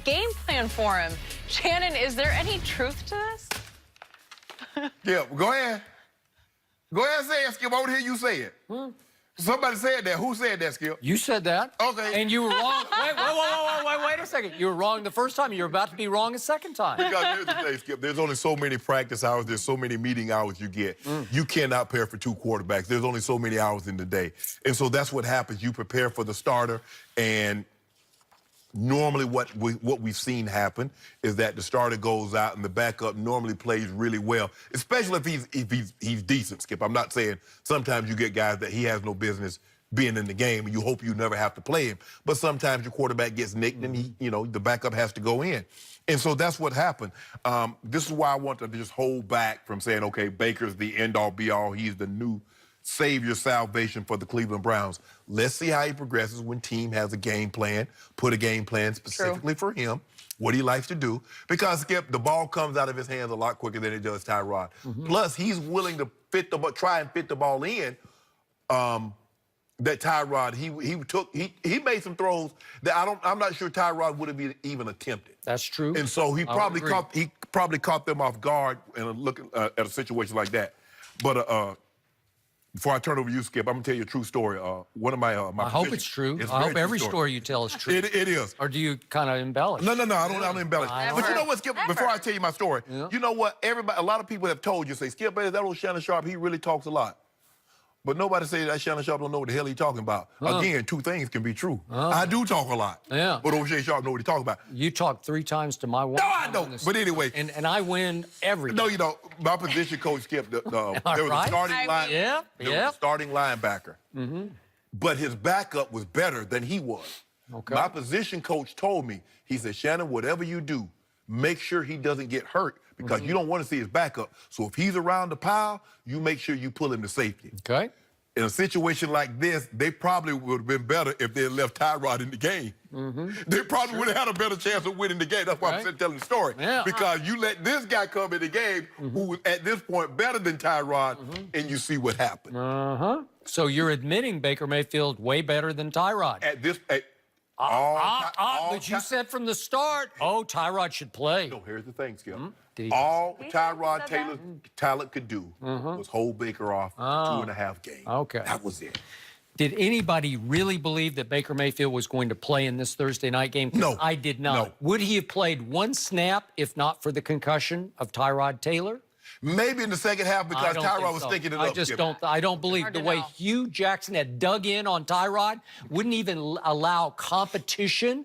game plan for him. Shannon, is there any truth to this? Yeah, go ahead. Go ahead and say it, Skip. I want to hear you say it. Somebody said that. Who said that, Skip? You said that. Okay. And you were wrong. Wait a second. You were wrong the first time. You're about to be wrong a second time. Because here's the thing, Skip. There's only so many practice hours. There's so many meeting hours you get. You cannot prepare for two quarterbacks. There's only so many hours in the day. And so that's what happens. You prepare for the starter, and normally what we've seen happen is that the starter goes out and the backup normally plays really well, especially if he's decent, Skip. I'm not saying sometimes you get guys that he has no business being in the game and you hope you never have to play him. But sometimes your quarterback gets nicked and the backup has to go in. And so that's what happened. This is why I want to just hold back from saying, okay, Baker's the end-all, be-all. He's the new savior, salvation for the Cleveland Browns. Let's see how he progresses when team has a game plan, put a game plan specifically for him, what he likes to do. Because, Skip, the ball comes out of his hands a lot quicker than it does Tyrod. Plus, he's willing to try and fit the ball in. That Tyrod, he made some throws that I'm not sure Tyrod would have even attempted. That's true. And so he probably caught them off guard and looking at a situation like that. But before I turn over to you, Skip, I'm gonna tell you a true story. One of my I hope it's true. I hope every story you tell is true. It is. Or do you kind of embellish? No, I don't embellish. But you know what, Skip? Before I tell you my story, you know what? A lot of people have told you, say, Skip, that old Shannon Sharp, he really talks a lot. But nobody say that Shannon Sharp don't know what the hell he's talking about. Again, two things can be true. I do talk a lot. Yeah. But O'Shea Sharp know what he's talking about. You talk 3 times to my one. No, I don't. But anyway. And I win everything. No, you don't. My position coach, Skip, there was a starting linebacker. But his backup was better than he was. Okay. My position coach told me, he said, Shannon, whatever you do, make sure he doesn't get hurt because you don't want to see his backup. So if he's around the pile, you make sure you pull him to safety. Okay. In a situation like this, they probably would have been better if they had left Tyrod in the game. They probably would have had a better chance of winning the game. That's why I'm telling the story. Yeah. Because you let this guy come in the game who is at this point better than Tyrod, and you see what happened. So you're admitting Baker Mayfield way better than Tyrod. At this... but you said from the start, Tyrod should play. No, here's the thing, Skip. All Tyrod Taylor's talent could do was hold Baker off 2.5 games. Okay. That was it. Did anybody really believe that Baker Mayfield was going to play in this Thursday night game? No. I did not. No. Would he have played one snap if not for the concussion of Tyrod Taylor? Maybe in the second half because Tyrod was sticking it up. I don't believe the way Hugh Jackson had dug in on Tyrod, wouldn't even allow competition,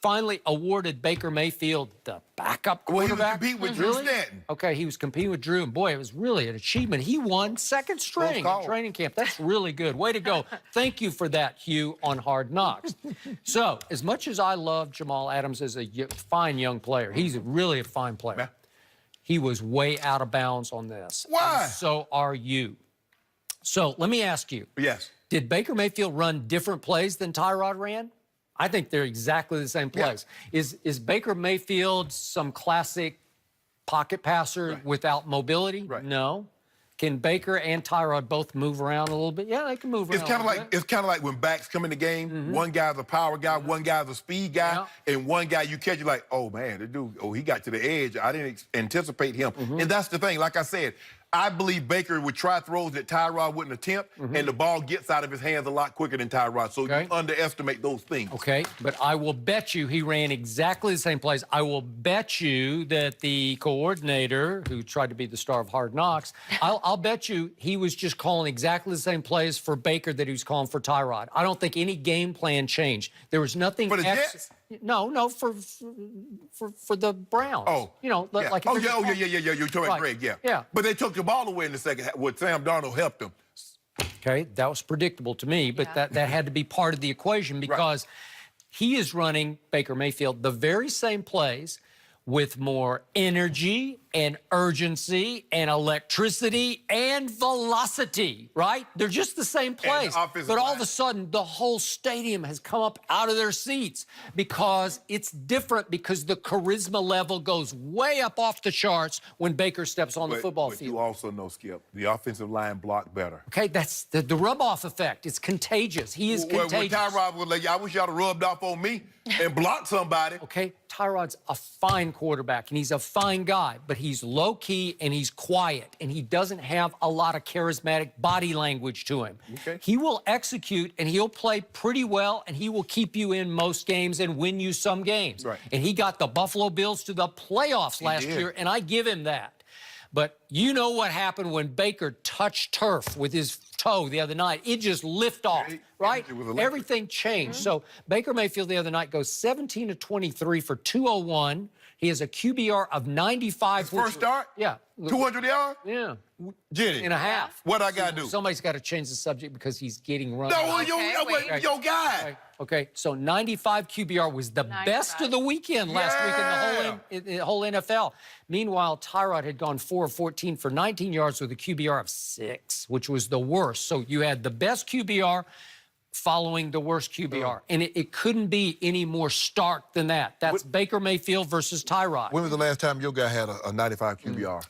finally awarded Baker Mayfield the backup quarterback. Well, he was competing with Drew Stanton. Okay, he was competing with Drew, and boy, it was really an achievement. He won second string in training camp. That's really good. Way to go. Thank you for that, Hugh, on Hard Knocks. So, as much as I love Jamal Adams as a fine young player, he's really a fine player. Yeah. He was way out of bounds on this. Why? And so are you. So let me ask you. Yes. Did Baker Mayfield run different plays than Tyrod ran? I think they're exactly the same plays. Yeah. Is Baker Mayfield some classic pocket passer without mobility? Right. No. Can Baker and Tyrod both move around a little bit? Yeah, they can move around. It's kind of like when backs come in the game. One guy's a power guy, one guy's a speed guy, and one guy you catch, you're like, oh man, the dude, he got to the edge. I didn't anticipate him. And that's the thing. Like I said, I believe Baker would try throws that Tyrod wouldn't attempt, and the ball gets out of his hands a lot quicker than Tyrod. So you underestimate those things. Okay, but I will bet you he ran exactly the same plays. I will bet you that the coordinator, who tried to be the star of Hard Knocks, I'll bet you he was just calling exactly the same plays for Baker that he was calling for Tyrod. I don't think any game plan changed. There was nothing. For the Jets? No, for the Browns. Oh, you know, like. Oh yeah. You're talking about Greg, yeah. But they took the ball away in the second half. Well, Sam Darnold helped them. Okay, that was predictable to me, but that had to be part of the equation because he is running, Baker Mayfield, the very same plays with more energy and urgency and electricity and velocity, right? They're just the same plays. But all of a sudden, the whole stadium has come up out of their seats because it's different because the charisma level goes way up off the charts when Baker steps on the football field. You also know, Skip, the offensive line blocked better. Okay, that's the rub-off effect. It's contagious. He is contagious. When Tyrod was like, I wish y'all had rubbed off on me. and block somebody. Okay, Tyrod's a fine quarterback, and he's a fine guy, but he's low-key and he's quiet, and he doesn't have a lot of charismatic body language to him. Okay. He will execute, and he'll play pretty well, and he will keep you in most games and win you some games. Right. And he got the Buffalo Bills to the playoffs last year, and I give him that. But you know what happened when Baker touched turf with his toe the other night? It just lifted off, right? Everything changed. So Baker Mayfield the other night goes 17 of 23 for 201. He has a QBR of 95. His first start? Yeah. 200 yards? Yeah. Jenny. And a half. What I got to do? Somebody's got to change the subject because he's getting run. No, out. your guy. Okay, so 95 QBR was the best of the weekend last week in the whole NFL. Meanwhile, Tyrod had gone 4 of 14 for 19 yards with a QBR of 6, which was the worst. So you had the best QBR following the worst QBR. And it couldn't be any more stark than that. That's Baker Mayfield versus Tyrod. When was the last time your guy had a 95 QBR?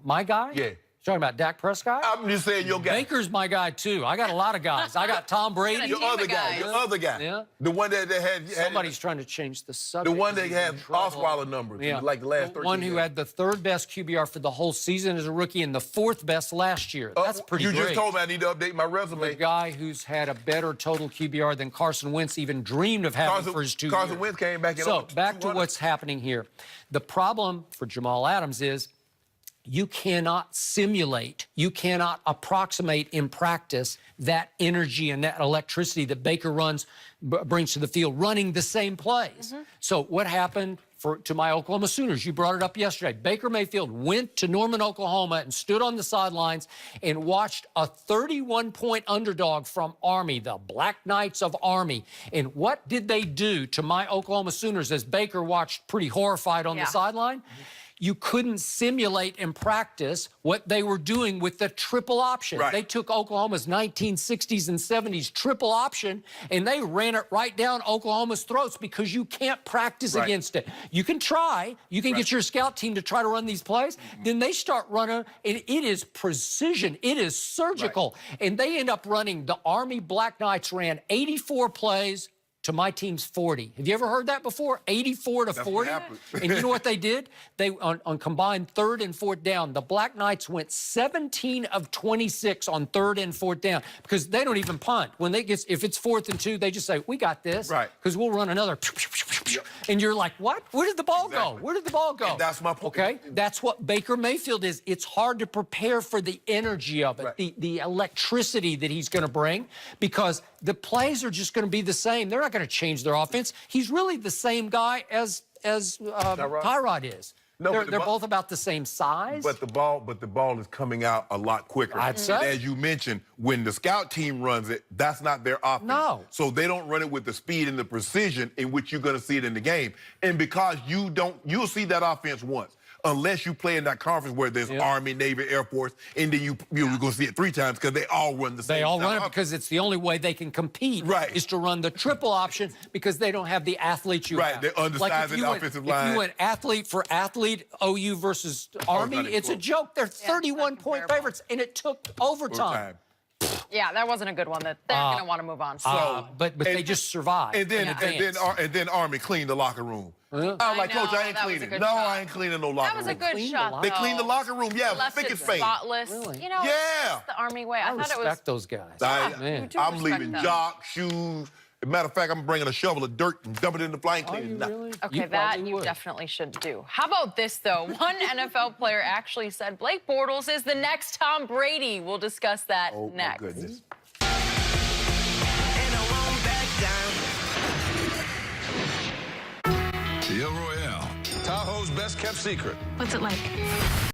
My guy? Yeah. Talking about Dak Prescott? I'm just saying your guy. Baker's my guy, too. I got a lot of guys. I got Tom Brady. Your other guy. Your other guy. Yeah. The one that had Somebody's trying to change the subject. the one that had Osweiler numbers, like the last 13 one who years. had the 3rd best QBR for the whole season as a rookie and the 4th best last year. That's pretty great. You just told me I need to update my resume. The guy who's had a better total QBR than Carson Wentz even dreamed of having for his 2 years. Carson Wentz came back in. So back to what's happening here. The problem for Jamal Adams is you cannot simulate, you cannot approximate in practice that energy and that electricity that Baker brings to the field running the same plays. So what happened to my Oklahoma Sooners? You brought it up yesterday. Baker Mayfield went to Norman, Oklahoma and stood on the sidelines and watched a 31-point underdog from Army, the Black Knights of Army. And what did they do to my Oklahoma Sooners as Baker watched pretty horrified on the sideline? You couldn't simulate in practice what they were doing with the triple option. They took Oklahoma's 1960s and 70s triple option, and they ran it right down Oklahoma's throats because you can't practice against it. You can try. You can get your scout team to try to run these plays. Then they start running, and it is precision. It is surgical. And they end up running, the Army Black Knights ran 84 plays to my team's 40. Have you ever heard that before? 84 to 40? And you know what they did? They on combined 3rd and 4th down, the Black Knights went 17 of 26 on 3rd and 4th down because they don't even punt. When if it's 4th and 2, they just say, we got this. Because we'll run another. And you're like, what? Where did the ball go? Where did the ball go? And that's my point. Okay? That's what Baker Mayfield is. It's hard to prepare for the energy of it, the electricity that he's going to bring because the plays are just going to be the same. They're not going to change their offense. He's really the same guy as Tyrod is. No, they're both about the same size. But the ball is coming out a lot quicker. I'd say. And as you mentioned, when the scout team runs it, that's not their offense. No. So they don't run it with the speed and the precision in which you're going to see it in the game. And because you'll see that offense once. Unless you play in that conference where there's Army, Navy, Air Force, and then you're going to see it 3 times because they all run the same. They all run it because it's the only way they can compete is to run the triple option because they don't have the athletes you have. They're undersizing the offensive line. If you went athlete for athlete, OU versus Army, it's a joke. They're 31-point favorites, and it took overtime. Yeah, that wasn't a good one. That they're going to want to move on. But they just survived. And then Army cleaned the locker room. I was like, Coach, I ain't cleaning. No, I ain't cleaning no locker room. That was a good shot. They cleaned the locker room, Left it spotless. You know, it's the Army way. I thought it was. Respect those guys. I'm leaving jocks, shoes. As a matter of fact, I'm bringing a shovel of dirt and dump it in the flying clean. Really? Okay, that you definitely should do. How about this, though? One NFL player actually said Blake Bortles is the next Tom Brady. We'll discuss that next. Oh, my goodness. The El Royale, Tahoe's best kept secret. What's it like?